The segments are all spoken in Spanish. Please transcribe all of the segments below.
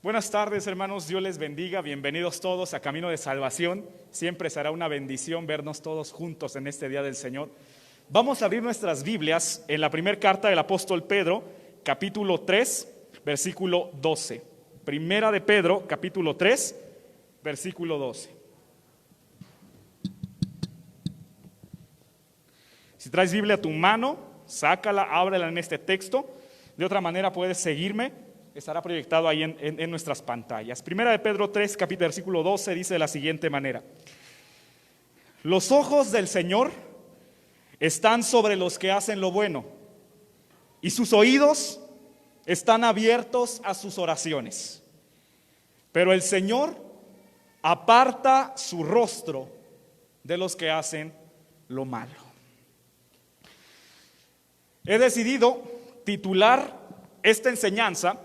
Buenas tardes, hermanos, Dios les bendiga, bienvenidos todos a Camino de Salvación. Siempre será una bendición vernos todos juntos en este día del Señor. Vamos a abrir nuestras Biblias en la primera carta del apóstol Pedro, capítulo 3, versículo 12. Primera de Pedro, capítulo 3, versículo 12. Si traes Biblia a tu mano, sácala, ábrela en este texto. De otra manera puedes seguirme. Estará proyectado ahí en nuestras pantallas. Primera de Pedro 3, versículo 12 dice de la siguiente manera: los ojos del Señor están sobre los que hacen lo bueno, y sus oídos están abiertos a sus oraciones. Pero el Señor aparta su rostro de los que hacen lo malo. He decidido titular esta enseñanza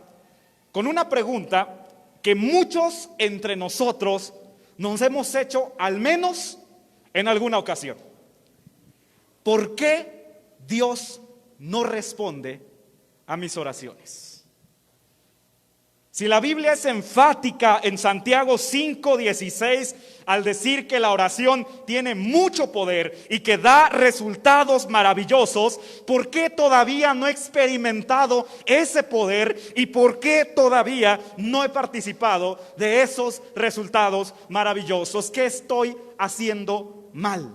con una pregunta que muchos entre nosotros nos hemos hecho al menos en alguna ocasión. ¿Por qué Dios no responde a mis oraciones? Si la Biblia es enfática en Santiago 5:16 al decir que la oración tiene mucho poder y que da resultados maravillosos, ¿por qué todavía no he experimentado ese poder y por qué todavía no he participado de esos resultados maravillosos? ¿Qué estoy haciendo mal?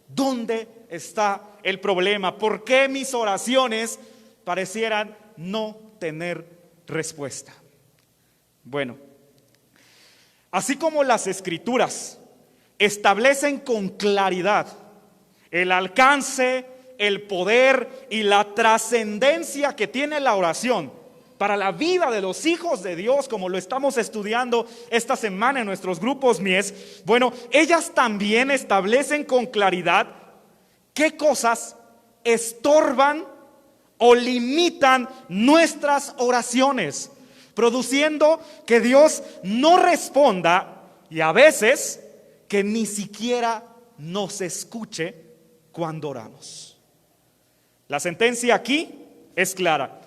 ¿Dónde está el problema? ¿Por qué mis oraciones parecieran no tener respuesta? Bueno, así como las Escrituras establecen con claridad el alcance, el poder y la trascendencia que tiene la oración para la vida de los hijos de Dios, como lo estamos estudiando esta semana en nuestros grupos Mies, bueno, ellas también establecen con claridad qué cosas estorban o limitan nuestras oraciones, produciendo que Dios no responda y a veces que ni siquiera nos escuche cuando oramos. La sentencia aquí es clara.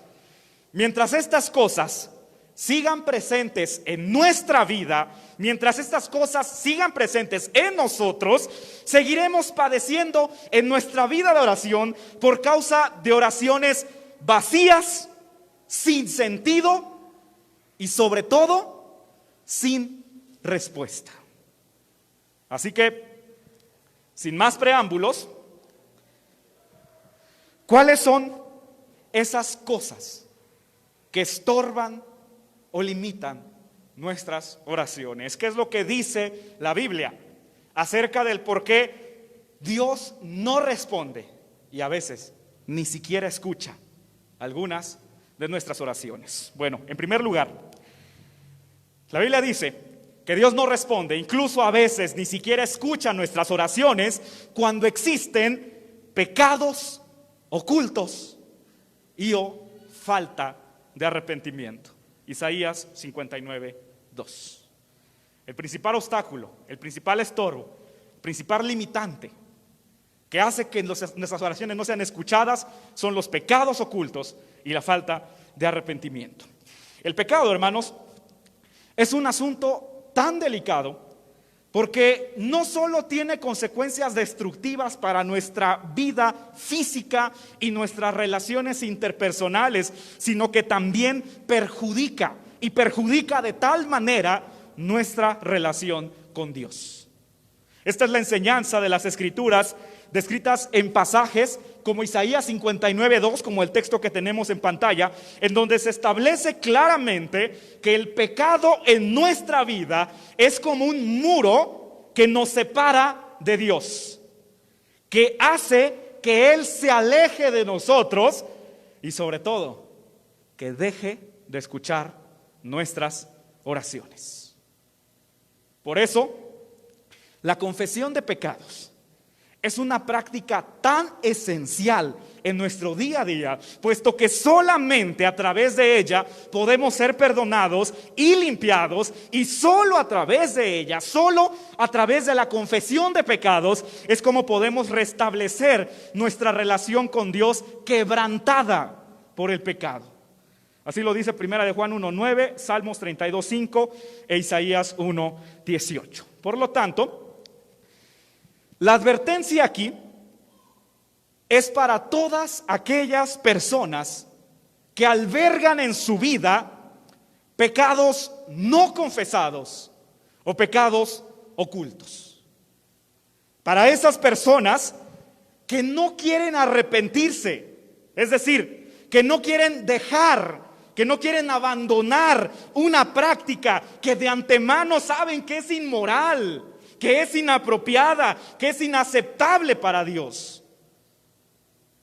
Mientras estas cosas sigan presentes en nuestra vida, mientras estas cosas sigan presentes en nosotros, seguiremos padeciendo en nuestra vida de oración por causa de oraciones vacías, sin sentido y sobre todo sin respuesta. Así que, sin más preámbulos, ¿cuáles son esas cosas que estorban o limitan nuestras oraciones? ¿Qué es lo que dice la Biblia acerca del por qué Dios no responde y a veces ni siquiera escucha algunas de nuestras oraciones? Bueno, en primer lugar, la Biblia dice que Dios no responde, incluso a veces ni siquiera escucha nuestras oraciones cuando existen pecados ocultos y o falta de arrepentimiento. Isaías 59:2. El principal obstáculo, el principal estorbo, el principal limitante que hace que nuestras oraciones no sean escuchadas son los pecados ocultos y la falta de arrepentimiento. El pecado, hermanos, es un asunto tan delicado porque no solo tiene consecuencias destructivas para nuestra vida física y nuestras relaciones interpersonales, sino que también perjudica de tal manera nuestra relación con Dios. Esta es la enseñanza de las Escrituras descritas en pasajes como Isaías 59:2, como el texto que tenemos en pantalla, en donde se establece claramente que el pecado en nuestra vida es como un muro que nos separa de Dios, que hace que Él se aleje de nosotros y sobre todo que deje de escuchar nuestras oraciones. Por eso, la confesión de pecados es una práctica tan esencial en nuestro día a día, puesto que solamente a través de ella podemos ser perdonados y limpiados, y solo a través de ella, solo a través de la confesión de pecados, es como podemos restablecer nuestra relación con Dios quebrantada por el pecado. Así lo dice Primera de Juan 1:9, Salmos 32:5 e Isaías 1:18. Por lo tanto, la advertencia aquí es para todas aquellas personas que albergan en su vida pecados no confesados o pecados ocultos. Para esas personas que no quieren arrepentirse, es decir, que no quieren dejar, que no quieren abandonar una práctica que de antemano saben que es inmoral, que es inapropiada, que es inaceptable para Dios.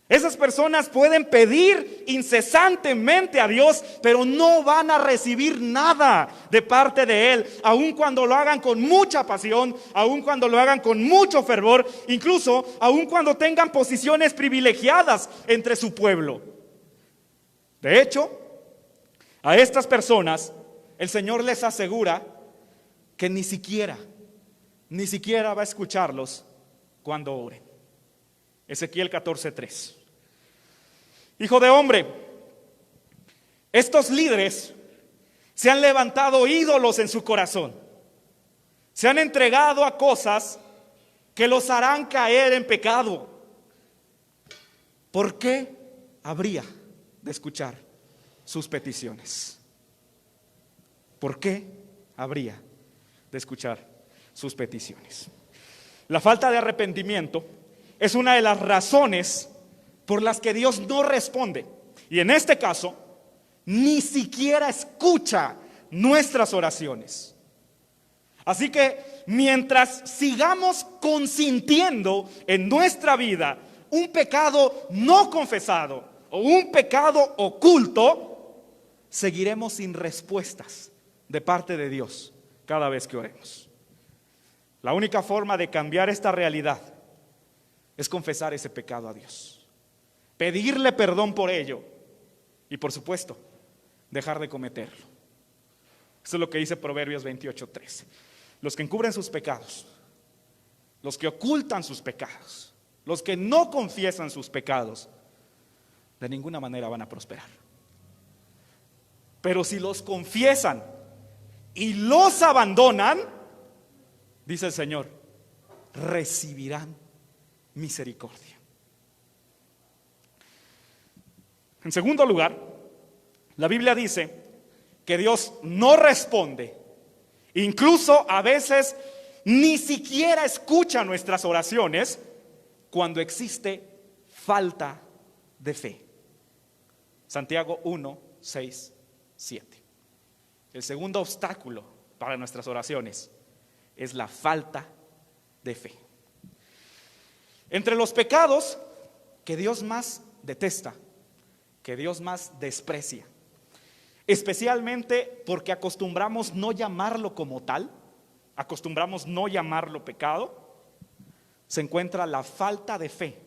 Esas personas pueden pedir incesantemente a Dios, pero no van a recibir nada de parte de Él, aun cuando lo hagan con mucha pasión, aun cuando lo hagan con mucho fervor, incluso aun cuando tengan posiciones privilegiadas entre su pueblo. De hecho, a estas personas el Señor les asegura que ni siquiera va a escucharlos cuando oren. Ezequiel 14:3. Hijo de hombre, estos líderes se han levantado ídolos en su corazón. Se han entregado a cosas que los harán caer en pecado. ¿Por qué habría de escuchar sus peticiones? ¿Por qué habría de escuchar sus peticiones? La falta de arrepentimiento es una de las razones por las que Dios no responde. Y en este caso, ni siquiera escucha nuestras oraciones. Así que mientras sigamos consintiendo en nuestra vida un pecado no confesado o un pecado oculto, seguiremos sin respuestas de parte de Dios cada vez que oremos. La única forma de cambiar esta realidad es confesar ese pecado a Dios, pedirle perdón por ello y, por supuesto, dejar de cometerlo. Eso es lo que dice Proverbios 28:13. Los que encubren sus pecados, los que ocultan sus pecados, los que no confiesan sus pecados, de ninguna manera van a prosperar. Pero si los confiesan y los abandonan, dice el Señor, recibirán misericordia. En segundo lugar, la Biblia dice que Dios no responde, incluso a veces ni siquiera escucha nuestras oraciones cuando existe falta de fe. Santiago 1:6-7. El segundo obstáculo para nuestras oraciones es la falta de fe. Entre los pecados que Dios más detesta, que Dios más desprecia, especialmente porque acostumbramos no llamarlo como tal, acostumbramos no llamarlo pecado, se encuentra la falta de fe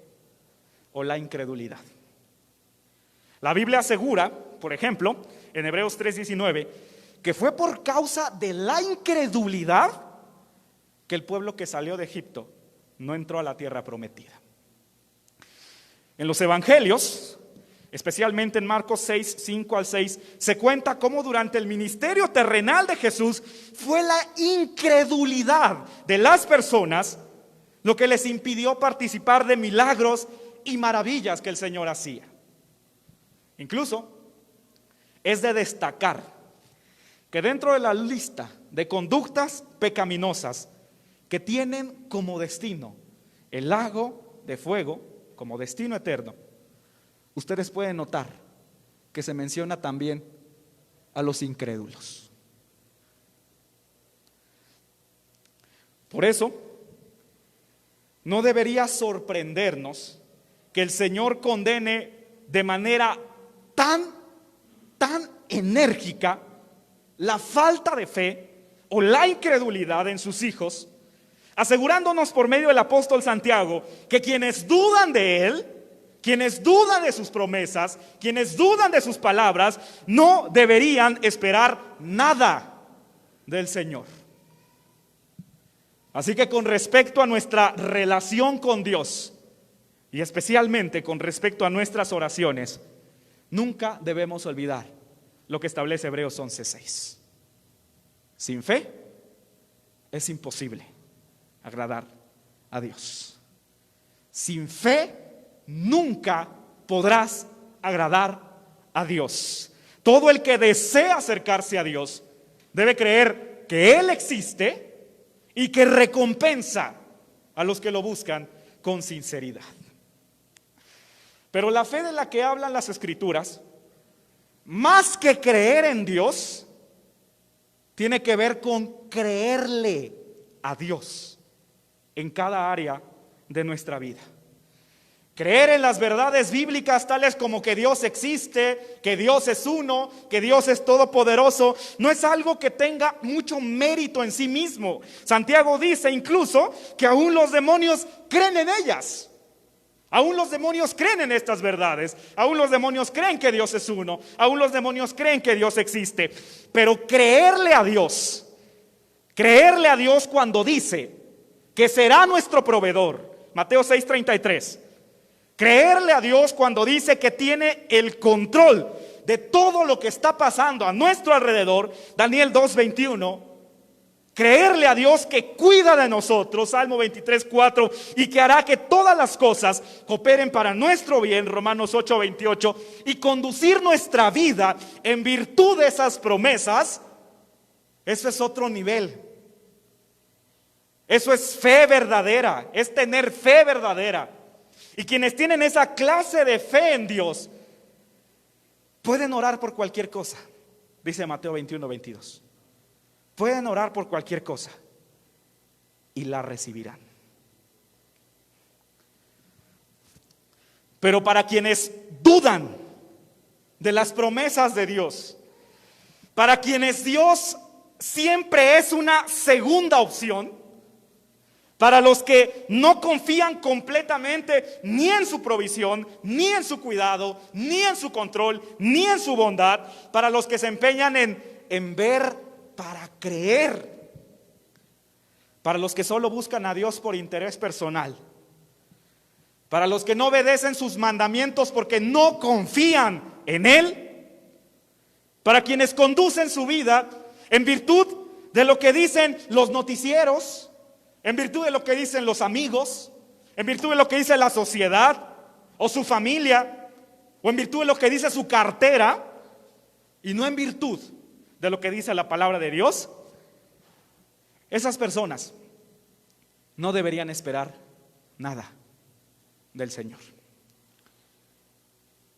o la incredulidad. La Biblia asegura, por ejemplo, en Hebreos 3:19, que fue por causa de la incredulidad que el pueblo que salió de Egipto no entró a la tierra prometida. En los evangelios, especialmente en Marcos 6:5-6, se cuenta cómo durante el ministerio terrenal de Jesús fue la incredulidad de las personas lo que les impidió participar de milagros y maravillas que el Señor hacía. Incluso es de destacar que dentro de la lista de conductas pecaminosas que tienen como destino el lago de fuego, como destino eterno, ustedes pueden notar que se menciona también a los incrédulos. Por eso, no debería sorprendernos que el Señor condene de manera tan enérgica la falta de fe o la incredulidad en sus hijos, asegurándonos por medio del apóstol Santiago que quienes dudan de Él, quienes dudan de sus promesas, quienes dudan de sus palabras, no deberían esperar nada del Señor. Así que con respecto a nuestra relación con Dios y especialmente con respecto a nuestras oraciones, nunca debemos olvidar lo que establece Hebreos 11:6. Sin fe es imposible agradar a Dios. Sin fe nunca podrás agradar a Dios. Todo el que desea acercarse a Dios debe creer que Él existe y que recompensa a los que lo buscan con sinceridad. Pero la fe de la que hablan las Escrituras, más que creer en Dios, tiene que ver con creerle a Dios en cada área de nuestra vida. Creer en las verdades bíblicas tales como que Dios existe, que Dios es uno, que Dios es todopoderoso, no es algo que tenga mucho mérito en sí mismo. Santiago dice incluso que aún los demonios creen en ellas. Aún los demonios creen en estas verdades. Aún los demonios creen que Dios es uno. Aún los demonios creen que Dios existe. Pero creerle a Dios cuando dice que será nuestro proveedor, Mateo 6:33. Creerle a Dios cuando dice que tiene el control de todo lo que está pasando a nuestro alrededor, Daniel 2:21. Creerle a Dios que cuida de nosotros, Salmo 23:4, y que hará que todas las cosas cooperen para nuestro bien, Romanos 8:28, y conducir nuestra vida en virtud de esas promesas. Eso es otro nivel. Eso es fe verdadera, es tener fe verdadera. Y quienes tienen esa clase de fe en Dios pueden orar por cualquier cosa, dice Mateo 21:22. Pueden orar por cualquier cosa y la recibirán. Pero para quienes dudan de las promesas de Dios, para quienes Dios siempre es una segunda opción, para los que no confían completamente ni en su provisión, ni en su cuidado, ni en su control, ni en su bondad, para los que se empeñan en ver para creer, para los que solo buscan a Dios por interés personal, para los que no obedecen sus mandamientos porque no confían en Él, para quienes conducen su vida en virtud de lo que dicen los noticieros, en virtud de lo que dicen los amigos, en virtud de lo que dice la sociedad o su familia, o en virtud de lo que dice su cartera, y no en virtud de lo que dice la palabra de Dios. Esas personas no deberían esperar nada del Señor,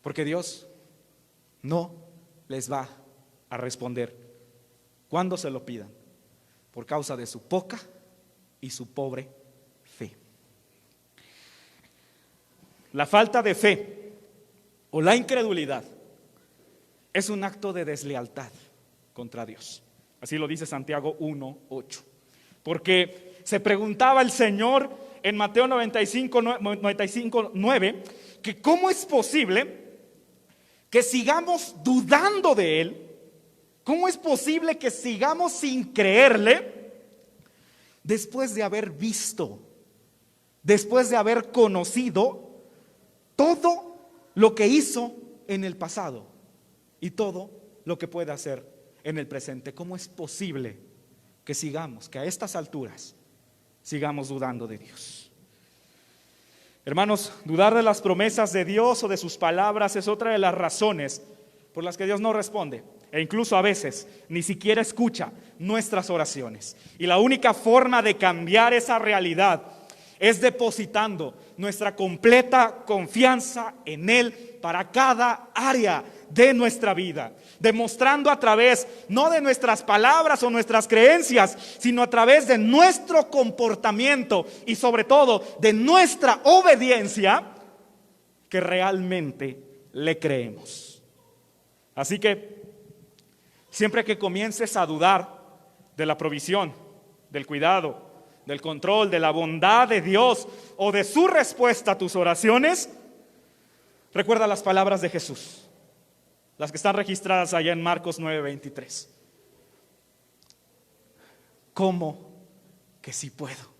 porque Dios no les va a responder cuando se lo pidan, por causa de su poca y su pobre fe. La falta de fe o la incredulidad es un acto de deslealtad contra Dios. Así lo dice Santiago 1:8. Porque se preguntaba el Señor en Mateo 95:9 que cómo es posible que sigamos dudando de Él, cómo es posible que sigamos sin creerle después de haber visto, después de haber conocido todo lo que hizo en el pasado y todo lo que puede hacer en el presente. ¿Cómo es posible que sigamos, que a estas alturas sigamos dudando de Dios? Hermanos, dudar de las promesas de Dios o de sus palabras es otra de las razones por las que Dios no responde, e incluso a veces ni siquiera escucha nuestras oraciones. Y la única forma de cambiar esa realidad es depositando nuestra completa confianza en Él para cada área de nuestra vida, demostrando a través no de nuestras palabras o nuestras creencias, sino a través de nuestro comportamiento y sobre todo de nuestra obediencia, que realmente le creemos. Así que siempre que comiences a dudar de la provisión, del cuidado, del control, de la bondad de Dios o de su respuesta a tus oraciones, recuerda las palabras de Jesús, las que están registradas allá en Marcos 9:23. ¿Cómo que sí puedo?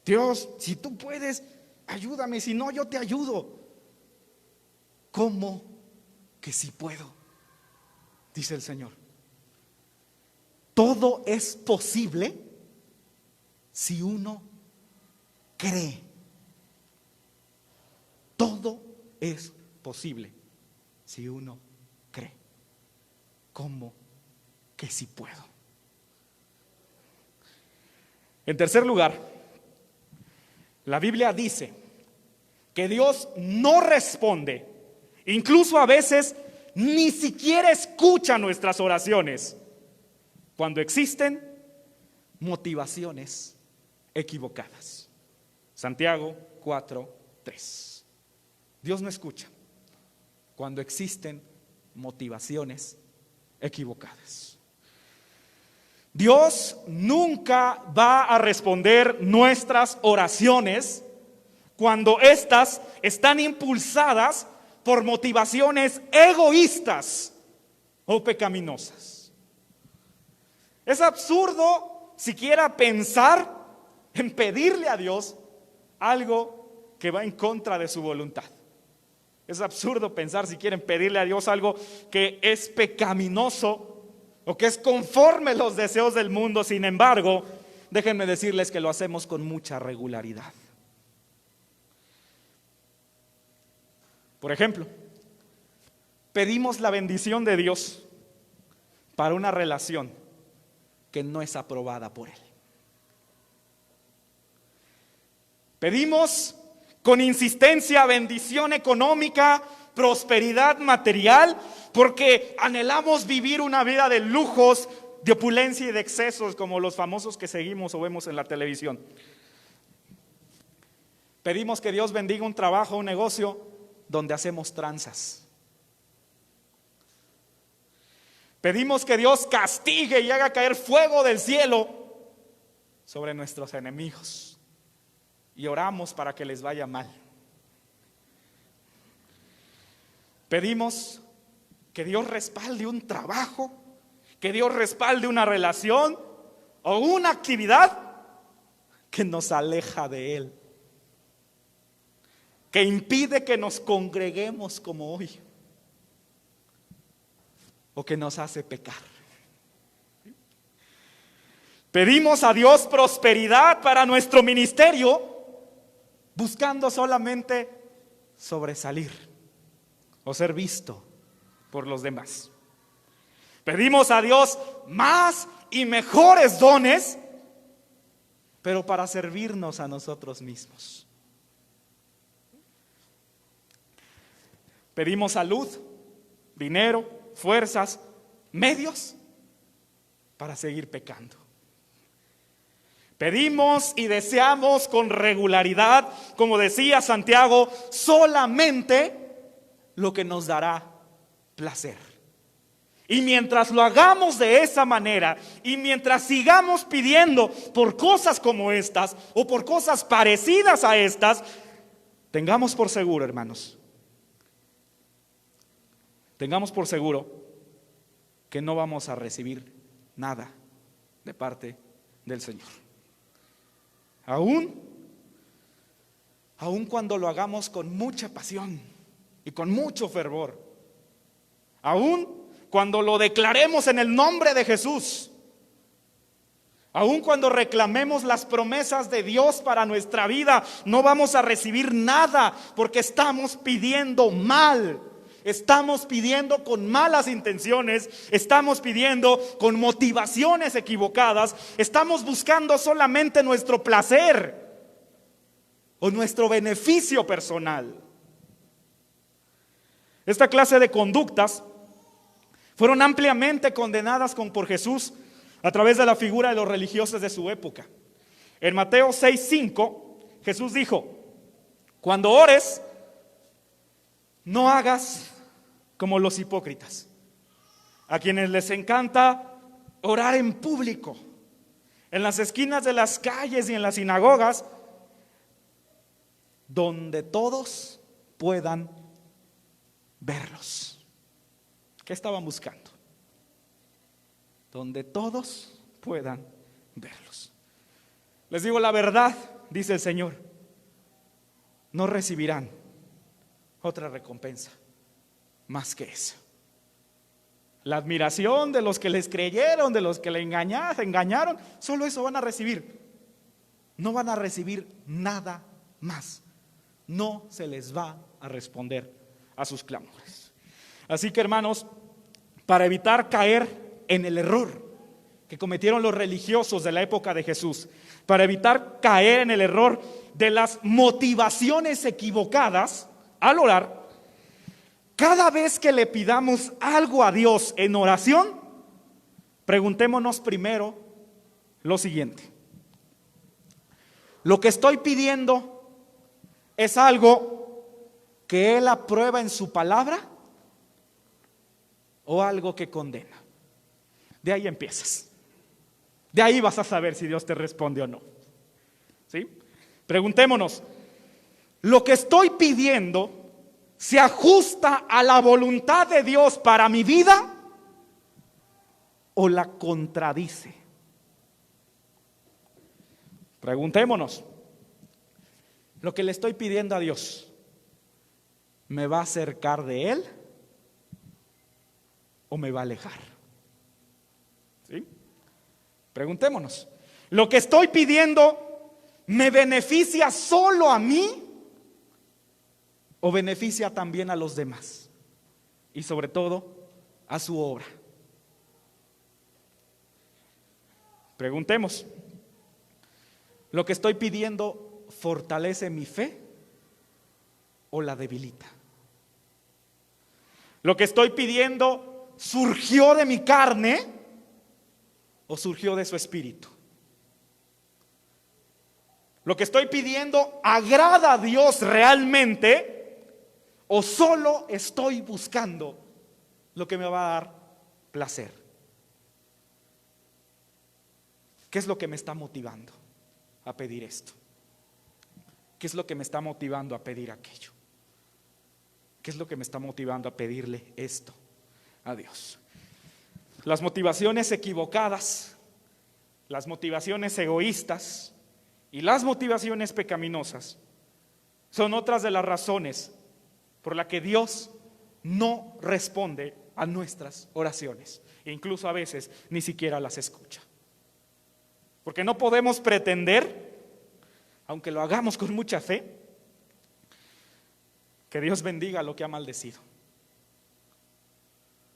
Dios, si tú puedes, ayúdame, si no, yo te ayudo. ¿Cómo que sí puedo, dice el Señor. Todo es posible si uno cree. Todo es posible si uno cree. ¿Cómo que sí puedo? En tercer lugar, la Biblia dice que Dios no responde, incluso a veces ni siquiera escucha nuestras oraciones, cuando existen motivaciones equivocadas. Santiago 4:3. Dios no escucha cuando existen motivaciones equivocadas. Dios nunca va a responder nuestras oraciones cuando éstas están impulsadas por motivaciones egoístas o pecaminosas. Es absurdo siquiera pensar en pedirle a Dios algo que va en contra de su voluntad. Es absurdo pensar siquiera en pedirle a Dios algo que es pecaminoso o que es conforme a los deseos del mundo. Sin embargo, déjenme decirles que lo hacemos con mucha regularidad. Por ejemplo, pedimos la bendición de Dios para una relación que no es aprobada por Él. Pedimos con insistencia bendición económica, prosperidad material, porque anhelamos vivir una vida de lujos, de opulencia y de excesos, como los famosos que seguimos o vemos en la televisión. Pedimos que Dios bendiga un trabajo, un negocio donde hacemos tranzas. Pedimos que Dios castigue y haga caer fuego del cielo sobre nuestros enemigos. Y oramos para que les vaya mal. Pedimos que Dios respalde un trabajo, que Dios respalde una relación o una actividad que nos aleja de Él, que impide que nos congreguemos como hoy, o que nos hace pecar. Pedimos a Dios prosperidad para nuestro ministerio, buscando solamente sobresalir o ser visto por los demás. Pedimos a Dios más y mejores dones, pero para servirnos a nosotros mismos. Pedimos salud, dinero, fuerzas, medios para seguir pecando. Pedimos y deseamos con regularidad, como decía Santiago, solamente lo que nos dará placer. Y mientras lo hagamos de esa manera, y mientras sigamos pidiendo por cosas como estas, o por cosas parecidas a estas, tengamos por seguro, hermanos, tengamos por seguro que no vamos a recibir nada de parte del Señor. Aún cuando lo hagamos con mucha pasión y con mucho fervor, aún cuando lo declaremos en el nombre de Jesús, aún cuando reclamemos las promesas de Dios para nuestra vida, no vamos a recibir nada porque estamos pidiendo mal. Estamos pidiendo con malas intenciones, estamos pidiendo con motivaciones equivocadas, estamos buscando solamente nuestro placer o nuestro beneficio personal. Esta clase de conductas fueron ampliamente condenadas por Jesús a través de la figura de los religiosos de su época. En Mateo 6:5, Jesús dijo: cuando ores, no hagas como los hipócritas, a quienes les encanta orar en público, en las esquinas de las calles y en las sinagogas, donde todos puedan verlos. ¿Qué estaban buscando? Donde todos puedan verlos. Les digo la verdad, dice el Señor, no recibirán otra recompensa más que eso. La admiración de los que les creyeron, de los que le engañaron, solo eso van a recibir. No van a recibir nada más. No se les va a responder a sus clamores. Así que, hermanos, para evitar caer en el error que cometieron los religiosos de la época de Jesús, para evitar caer en el error de las motivaciones equivocadas al orar, cada vez que le pidamos algo a Dios en oración, preguntémonos primero lo siguiente: ¿lo que estoy pidiendo es algo que Él aprueba en su palabra o algo que condena? De ahí empiezas. De ahí vas a saber si Dios te responde o no. ¿Sí? Preguntémonos, ¿lo que estoy pidiendo se ajusta a la voluntad de Dios para mi vida o la contradice? Preguntémonos, ¿lo que le estoy pidiendo a Dios me va a acercar de Él o me va a alejar? ¿Sí? Preguntémonos, ¿lo que estoy pidiendo me beneficia solo a mí o beneficia también a los demás? Y sobre todo, a su obra. Preguntemos, ¿lo que estoy pidiendo fortalece mi fe o la debilita? ¿Lo que estoy pidiendo surgió de mi carne o surgió de su espíritu? ¿Lo que estoy pidiendo agrada a Dios realmente o solo estoy buscando lo que me va a dar placer? ¿Qué es lo que me está motivando a pedir esto? ¿Qué es lo que me está motivando a pedir aquello? ¿Qué es lo que me está motivando a pedirle esto a Dios? Las motivaciones equivocadas, las motivaciones egoístas y las motivaciones pecaminosas son otras de las razones por las que Dios no responde a nuestras oraciones. E incluso a veces ni siquiera las escucha. Porque no podemos pretender, aunque lo hagamos con mucha fe, que Dios bendiga lo que ha maldecido.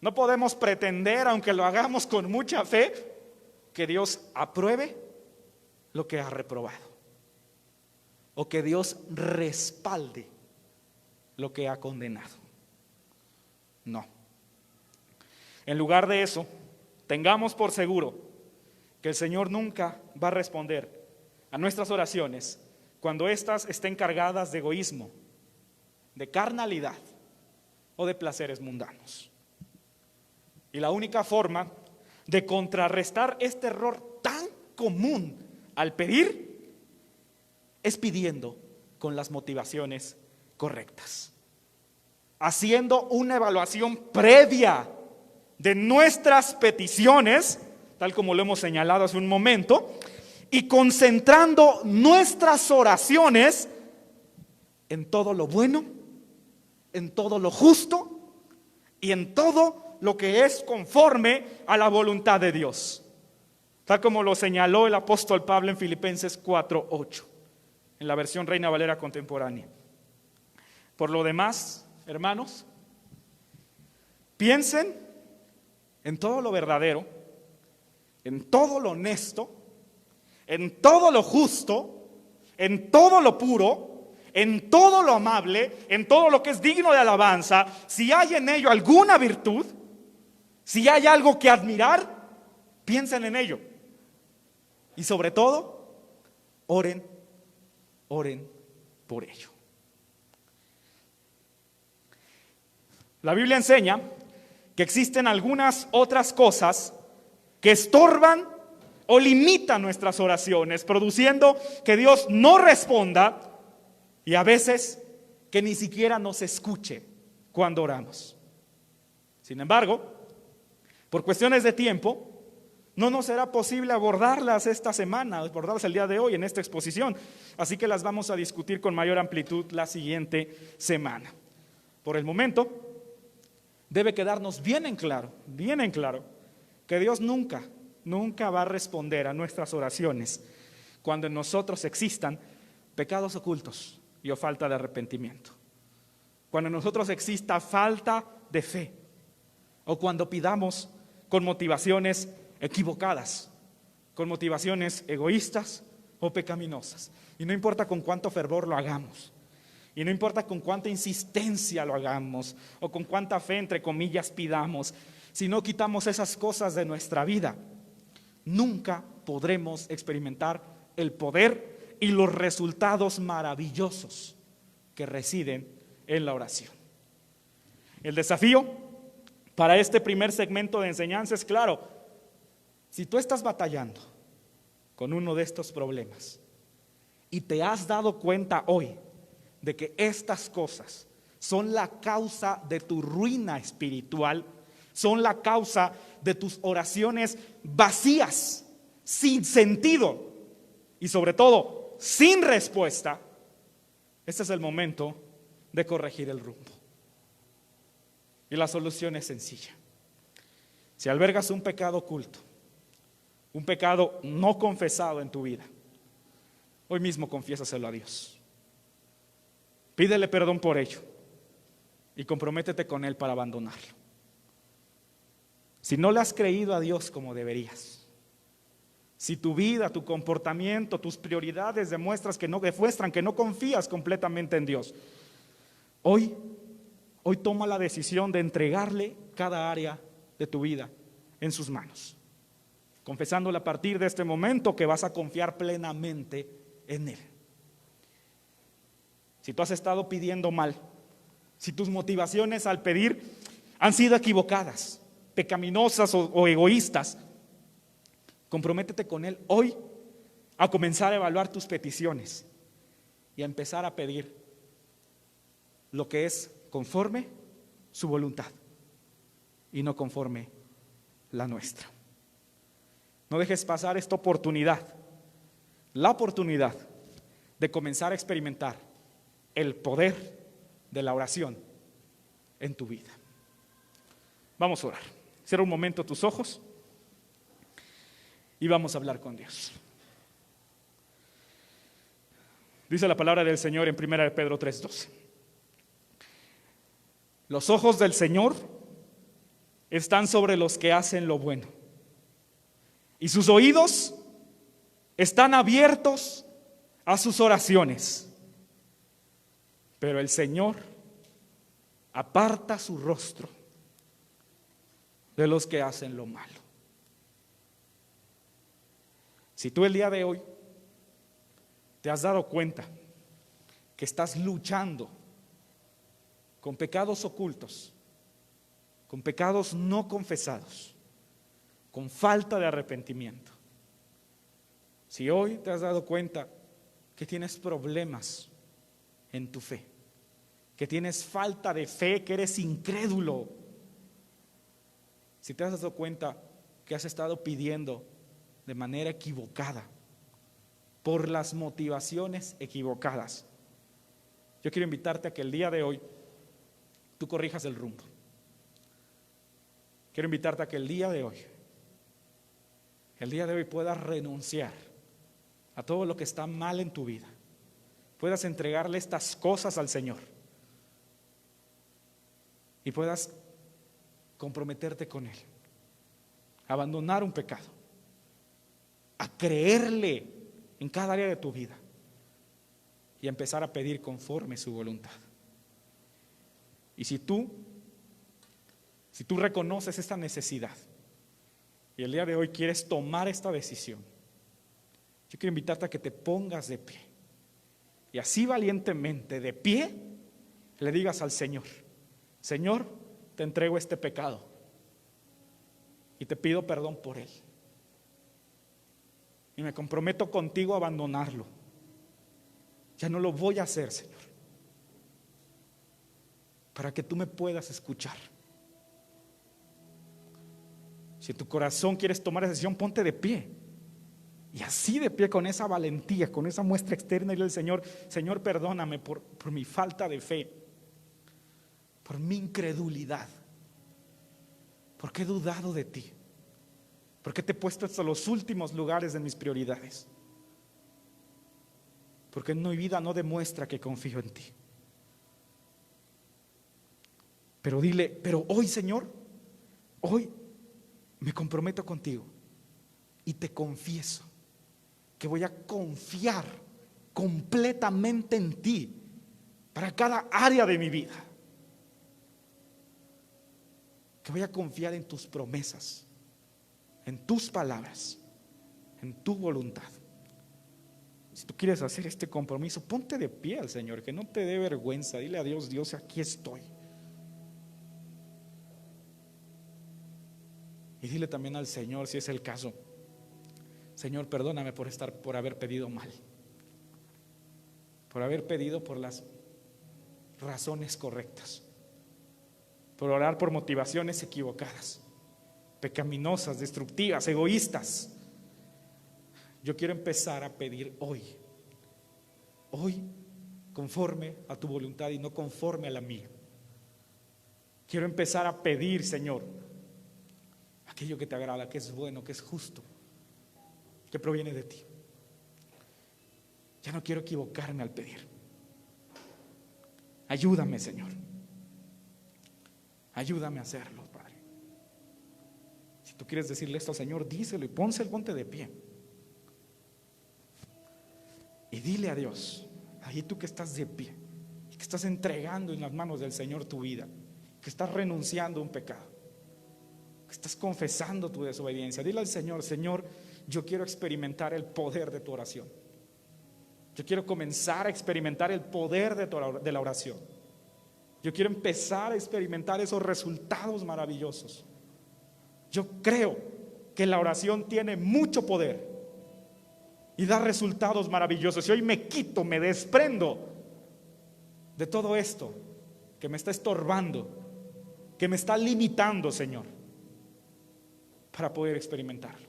No podemos pretender, aunque lo hagamos con mucha fe, que Dios apruebe lo que ha reprobado, o que Dios respalde lo que ha condenado. No. En lugar de eso, tengamos por seguro que el Señor nunca va a responder a nuestras oraciones cuando éstas estén cargadas de egoísmo, de carnalidad o de placeres mundanos. Y la única forma de contrarrestar este error tan común al pedir es pidiendo con las motivaciones correctas, haciendo una evaluación previa de nuestras peticiones, tal como lo hemos señalado hace un momento, y concentrando nuestras oraciones en todo lo bueno, en todo lo justo y en todo lo que es conforme a la voluntad de Dios, tal como lo señaló el apóstol Pablo en Filipenses 4:8, en la versión Reina Valera contemporánea. Por lo demás, hermanos, piensen en todo lo verdadero, en todo lo honesto, en todo lo justo, en todo lo puro, en todo lo amable, en todo lo que es digno de alabanza. Si hay en ello alguna virtud, si hay algo que admirar, piensen en ello. Y sobre todo, oren por ello. La Biblia enseña que existen algunas otras cosas que estorban o limitan nuestras oraciones, produciendo que Dios no responda y a veces que ni siquiera nos escuche cuando oramos. Sin embargo, por cuestiones de tiempo, no nos será posible abordarlas esta semana, abordarlas el día de hoy en esta exposición, así que las vamos a discutir con mayor amplitud la siguiente semana. Por el momento, debe quedarnos bien en claro, que Dios nunca va a responder a nuestras oraciones cuando en nosotros existan pecados ocultos y o falta de arrepentimiento. Cuando en nosotros exista falta de fe o cuando pidamos con motivaciones equivocadas, con motivaciones egoístas o pecaminosas. Y no importa con cuánto fervor lo hagamos, y no importa con cuánta insistencia lo hagamos o con cuánta fe, entre comillas, pidamos, si no quitamos esas cosas de nuestra vida, nunca podremos experimentar el poder y los resultados maravillosos que residen en la oración. El desafío para este primer segmento de enseñanza es claro: si tú estás batallando con uno de estos problemas y te has dado cuenta hoy de que estas cosas son la causa de tu ruina espiritual, son la causa de tus oraciones vacías, sin sentido y sobre todo sin respuesta, este es el momento de corregir el rumbo. Y la solución es sencilla. Si albergas un pecado oculto, un pecado no confesado en tu vida, hoy mismo confiésaselo a Dios. Pídele perdón por ello y comprométete con Él para abandonarlo. Si no le has creído a Dios como deberías, si tu vida, tu comportamiento, tus prioridades demuestran que no confías completamente en Dios, hoy toma la decisión de entregarle cada área de tu vida en sus manos, confesándole a partir de este momento que vas a confiar plenamente en Él. Si tú has estado pidiendo mal, si tus motivaciones al pedir han sido equivocadas, pecaminosas o egoístas, comprométete con Él hoy a comenzar a evaluar tus peticiones y a empezar a pedir lo que es conforme su voluntad y no conforme la nuestra. No dejes pasar esta oportunidad, la oportunidad de comenzar a experimentar el poder de la oración en tu vida. Vamos a orar. Cierra un momento tus ojos y vamos a hablar con Dios. Dice la palabra del Señor en 1 Pedro 3:12. Los ojos del Señor están sobre los que hacen lo bueno, y sus oídos están abiertos a sus oraciones. Pero el Señor aparta su rostro de los que hacen lo malo. Si tú el día de hoy te has dado cuenta que estás luchando con pecados ocultos, con pecados no confesados, con falta de arrepentimiento, si hoy te has dado cuenta que tienes problemas en tu fe, que tienes falta de fe, que eres incrédulo, si te has dado cuenta que has estado pidiendo de manera equivocada, por las motivaciones equivocadas, yo quiero invitarte a que el día de hoy tú corrijas el rumbo. Quiero invitarte a que el día de hoy puedas renunciar a todo lo que está mal en tu vida, puedas entregarle estas cosas al Señor y puedas comprometerte con Él, abandonar un pecado, a creerle en cada área de tu vida y empezar a pedir conforme su voluntad. Y si tú reconoces esta necesidad y el día de hoy quieres tomar esta decisión, yo quiero invitarte a que te pongas de pie y así valientemente de pie le digas al Señor: Señor, te entrego este pecado y te pido perdón por él y me comprometo contigo a abandonarlo. Ya no lo voy a hacer, Señor, para que tú me puedas escuchar. Si en tu corazón quieres tomar esa decisión, ponte de pie. Y así de pie, con esa valentía, con esa muestra externa, dile al Señor: Señor, perdóname por mi falta de fe, por mi incredulidad. Porque he dudado de ti. Porque te he puesto hasta los últimos lugares de mis prioridades. Porque mi vida no demuestra que confío en ti. Pero dile, pero hoy, Señor, hoy me comprometo contigo y te confieso que voy a confiar completamente en ti para cada área de mi vida. Que voy a confiar en tus promesas, en tus palabras, en tu voluntad. Si tú quieres hacer este compromiso, ponte de pie al Señor, que no te dé vergüenza. Dile a Dios, Dios, aquí estoy. Y dile también al Señor, si es el caso, Señor, perdóname por haber pedido mal, por haber pedido por las razones correctas, por orar por motivaciones equivocadas, pecaminosas, destructivas, egoístas. Yo quiero empezar a pedir hoy conforme a tu voluntad y no conforme a la mía. Quiero empezar a pedir, Señor, aquello que te agrada, que es bueno, que es justo, que proviene de ti. Ya no quiero equivocarme al pedir. Ayúdame, Señor. Ayúdame a hacerlo, Padre. Si tú quieres decirle esto al Señor, díselo y ponte de pie. Y dile a Dios, ahí tú que estás de pie, que estás entregando en las manos del Señor tu vida, que estás renunciando a un pecado, que estás confesando tu desobediencia, dile al Señor, Señor, yo quiero experimentar el poder de tu oración. Yo quiero comenzar a experimentar el poder de la oración. Yo quiero empezar a experimentar esos resultados maravillosos. Yo creo que la oración tiene mucho poder y da resultados maravillosos. Y hoy me quito, me desprendo de todo esto que me está estorbando, que me está limitando, Señor, para poder experimentarlo.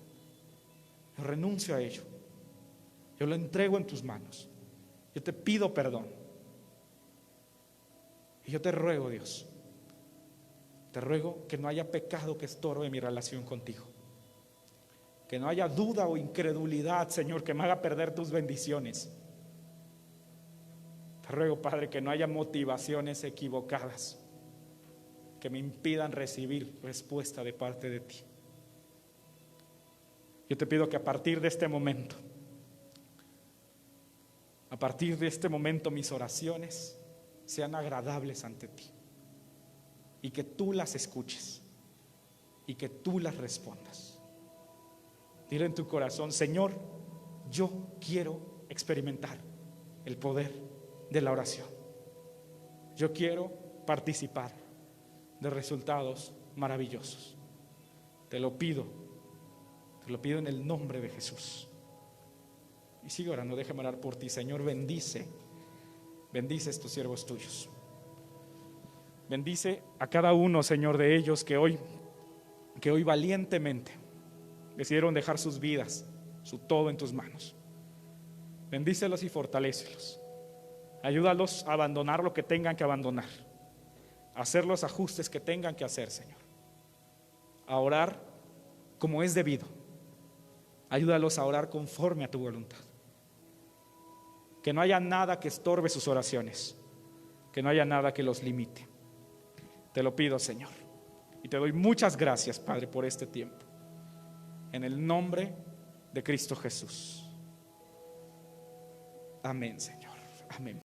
Yo renuncio a ello. Yo lo entrego en tus manos. Yo te pido perdón. Y yo te ruego, Dios, te ruego que no haya pecado que estorbe mi relación contigo. Que no haya duda o incredulidad, Señor, que me haga perder tus bendiciones. Te ruego, Padre, que no haya motivaciones equivocadas que me impidan recibir respuesta de parte de ti. Yo te pido que a partir de este momento mis oraciones sean agradables ante ti y que tú las escuches y que tú las respondas. Dile en tu corazón, Señor, yo quiero experimentar el poder de la oración. Yo quiero participar de resultados maravillosos. Te lo pido en el nombre de Jesús. Y sigue orando, déjame orar por ti. Señor, bendice estos siervos tuyos. Bendice a cada uno, Señor, de ellos que hoy valientemente decidieron dejar sus vidas, su todo en tus manos. Bendícelos y fortalécelos. Ayúdalos a abandonar lo que tengan que abandonar, a hacer los ajustes que tengan que hacer, Señor, a orar como es debido. Ayúdalos a orar conforme a tu voluntad. Que no haya nada que estorbe sus oraciones, que no haya nada que los limite. Te lo pido, Señor, y te doy muchas gracias, Padre, por este tiempo. En el nombre de Cristo Jesús. Amén, Señor. Amén.